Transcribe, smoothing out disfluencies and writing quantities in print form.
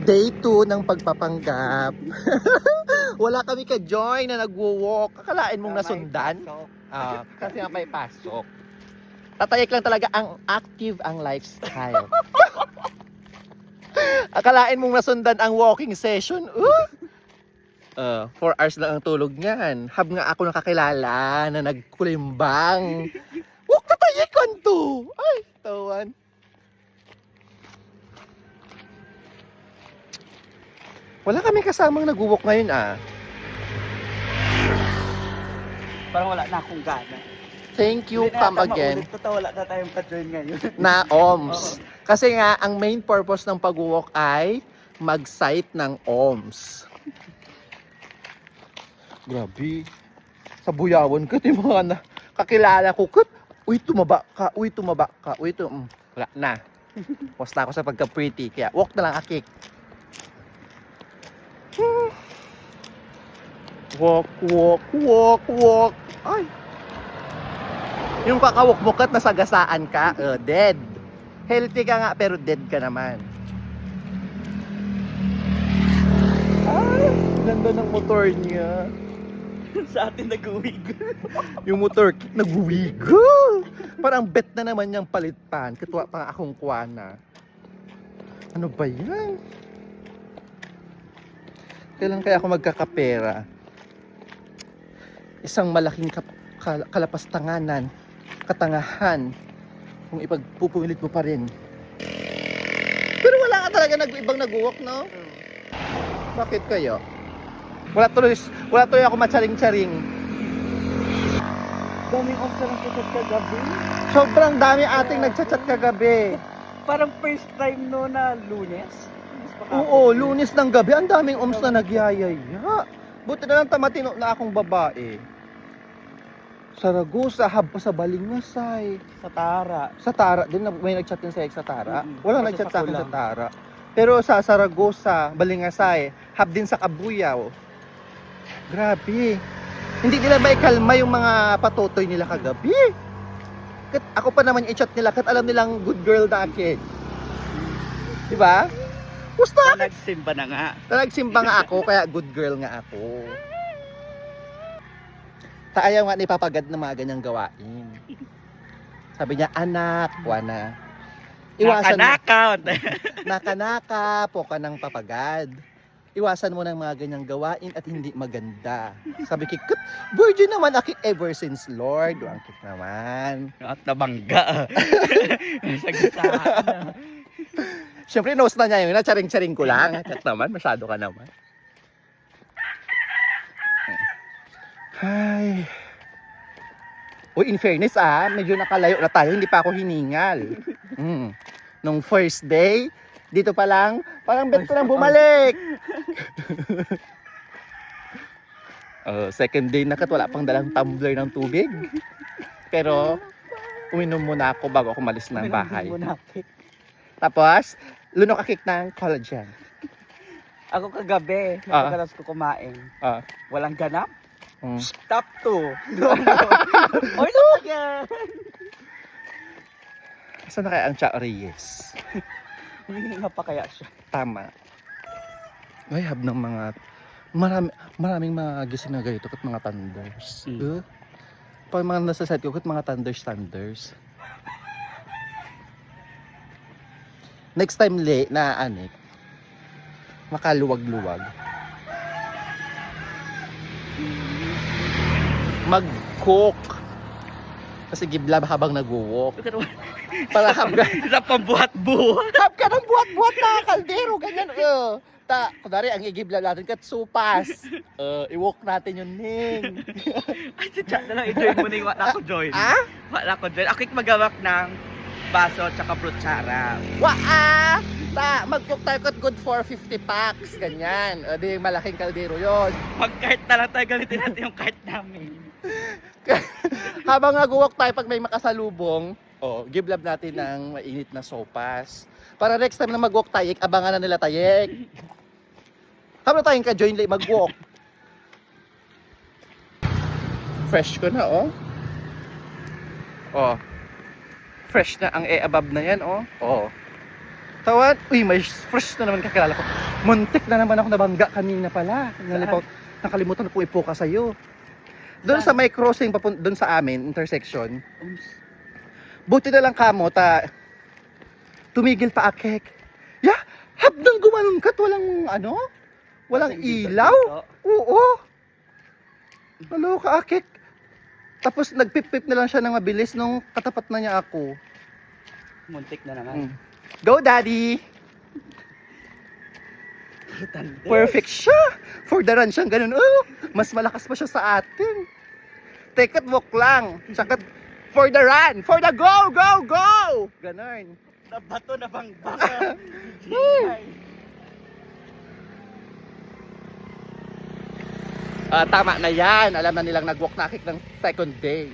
Day 2 ng pagpapanggap. Wala kami ka-join na nagwo-walk. Akalain mong nasundan? Kasi nga may pasok. Tatayik lang talaga ang active ang lifestyle. Akalain mong nasundan ang walking session. 4 hours lang ang tulog niyan. Hab nga ako nakakilala na nagkulimbang. Walk tatayikon to! Ay, tawan. Wala kami kasamang nag-walk ngayon Parang wala na akong gana. Thank you, come again. Wala na tayong ka-join ngayon. Na OMS. Kasi nga, ang main purpose ng pag-walk ay mag-site ng OMS. Grabe. Sa buyawan ko, yung mga kakilala ko, uy, tumaba ka, uy, tumaba ka, uy, wala na. Posta ako sa pagka-pretty, kaya walk na lang akik. Walk, walk, walk, walk. Ay. Yung kakawok mo kat nasagasaan ka, dead. Healthy ka nga pero dead ka naman. Ay, ganda ng motor niya. Sa atin nag-uwig. Yung motor nag-wigo. Parang bet na naman niyang palitpan. Katwa pa akong kuwana. Ano ba yan? Kailan kaya ako magkakapera? Isang malaking kalapastanganan, katangahan, kung ipagpupumilit mo pa rin. Pero wala ka talaga ibang nag-walk, no? Bakit kayo? Wala tuloy ako matsaring-tsaring. Daming off na lang chat kagabi. Sobrang dami ating nagchat-chat kagabi. Parang first time no na Lunes. Oo, Lunes ng gabi, ang daming oms na nagyayaya. Buti na lang tamatino na akong babae. Saragosa, hab pa sa Balingasay. Sa Tara. Sa Tara, din may nagchat din sa Tara. Walang Kasi nagchat sa sa akin sa Kulang. Tara. Pero sa Saragosa, Balingasay, hab din sa Kabuyaw. Grabe. Hindi nila may kalma yung mga patutoy nila kagabi. Ako pa naman i-chat nila, kat alam nilang good girl na akin. Diba? Gusto Na nagsimba na nga. Nagsimba nga ako, kaya good girl nga ako. Ayaw nga ipapagad na mga ganyang gawain. Sabi niya, anak, wana. Nakanakaw. Nakanaka, po ka ng papagad. Iwasan mo ng mga ganyang gawain at hindi maganda. Sabi kikit, virgin naman aki ever since Lord. Ang kit naman. At nabangga. Sagasaan. Siyempre, nose na niya yun. Charing-charing ko lang. Kat naman, masyado ka naman. Ay. Uy, in fairness medyo nakalayo na tayo. Hindi pa ako hiningal. Nung first day, dito pa lang, parang bet ko lang bumalik. Second day na kat, wala pang dalang tumbler ng tubig. Pero, uminom muna ako bago ako malis ng bahay. Tapos, lunok akik ng collagen. Ako kagabi, napagalas ko kumain. Walang ganap? Stop 2. Oy, look again. Saan na kaya ang Cha Reyes? Humihinga pa kaya siya. Tama. Ay, hab ng mga maraming mga gising na ganito kat mga thunders. Pag mga nasa site ko kat mga thunders. Next time na makaluwag-luwag. Mag-cook. Kasi giblab habang nag-walk. Para hab ka. Sa pambuhat-buhat. Hab ka ng buhat-buhat na kaldero. Ganyan. Kunwari, ang igiblab natin kat supas. I-walk natin yun, Ning. Ay, si chat na lang. I-join mo na yung wala ko join. Wala ko join. Ako magawak ng baso at saka brutsara. Mag-cook tayo kat good for 50 packs. Ganyan. Di malaking kaldero yon. Mag-cart na lang tayo. Galitin natin yung cart namin. Habang nag-walk tayo pag may makasalubong, giblab natin ng mainit na sopas. Para next time na mag-walk tayo, abangan na nila tayek. Habang tayong ka-join mag-walk. Fresh ko na, Fresh na ang above na yan, Tawan, uy, may fresh na naman kakilala ko. Muntik na naman ako nabangga kanina pala. Nalipaw, nakalimutan ko ipo ka sa'yo. Doon sa may crossing, doon sa amin, intersection. Buti na lang kamo, tumigil pa akek. Yeah, habdang gumanon ka, walang ano? Walang ilaw? Oo. Naloka akek. Tapos nagpip-pip na lang siya ng mabilis nung katapat na niya ako. Muntik na naman. Go, Daddy! Perfect siya! For the run siyang ganun. Oh, mas malakas pa siya sa atin. Take it, walk lang. Tsaka, for the run! For the go! Go! Go! Ganun. Nabato na bang Tama na yan. Alam na nilang nag-walk na akik ng second day.